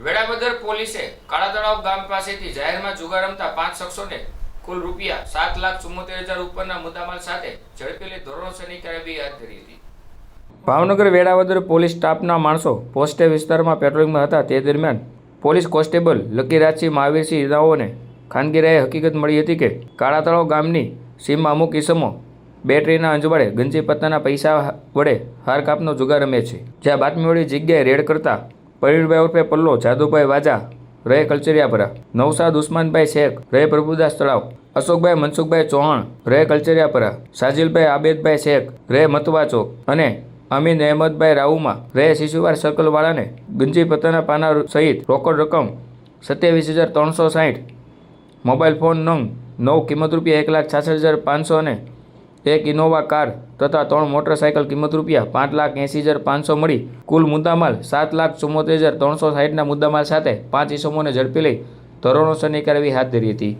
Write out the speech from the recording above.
વેળાવદર પોલીસે કાળા તળાવ ગામ પાસેથી જાહેરમાં જુગાર રમતા 5 શખ્સોને કુલ રૂપિયા 7,74,000 ઉપરના મુદ્દામાલ સાથે ઝડપી લઈ ધોરણસરની કાર્યવાહી હાથ ધરી હતી। ભાવનગર વેળાવદર પોલીસ સ્ટાફના માણસો પોસ્ટે વિસ્તારમાં પેટ્રોલિંગમાં હતા તે દરમિયાન પોલીસ કોન્સ્ટેબલ લકીરાજસિંહ મહાવીરસિંહ ઈનાઓને ખાનગી રાહે હકીકત મળી હતી કે કાળા તળાવ ગામની સીમમાં અમુક ઈસમો બેટરીના અંજવાળે ગંજી પત્તાના પૈસા વડે હાર કાપનો જુગાર રમે છે। જ્યાં બાતમીવાળી જગ્યાએ રેડ કરતા પરવીણભાઈ ઉર્ફે પલ્લો, જાદુભાઈ વાજા રહે કલચરિયાપરા, નવસાદ ઉસ્માનભાઈ શેખ રહે પ્રભુદાસ તળાવ, અશોકભાઈ મનસુખભાઈ ચૌહાણ રહે કલચરિયાપરા, સાજિલભાઈ આબેદભાઈ શેખ રહે મતવા ચોક અને અમીન અહેમદભાઈ રાઉમા રહે શિશુવાર સર્કલવાળાને ગંજી પત્તાના પાના સહિત રોકડ રકમ 27,360, મોબાઈલ ફોન નંગ 9 કિંમત રૂપિયા 1,66,500 અને એક ઇનોવા કાર તથા 3 મોટરસાયકલ કિંમત રૂપિયા 5,80,500 મળી કુલ મુદ્દામાલ 7,74,360ના મુદ્દામાલ સાથે 5 ઈસમોને ઝડપી લઈ ધોરણસરની કાર્યવાહી હાથ ધરી હતી।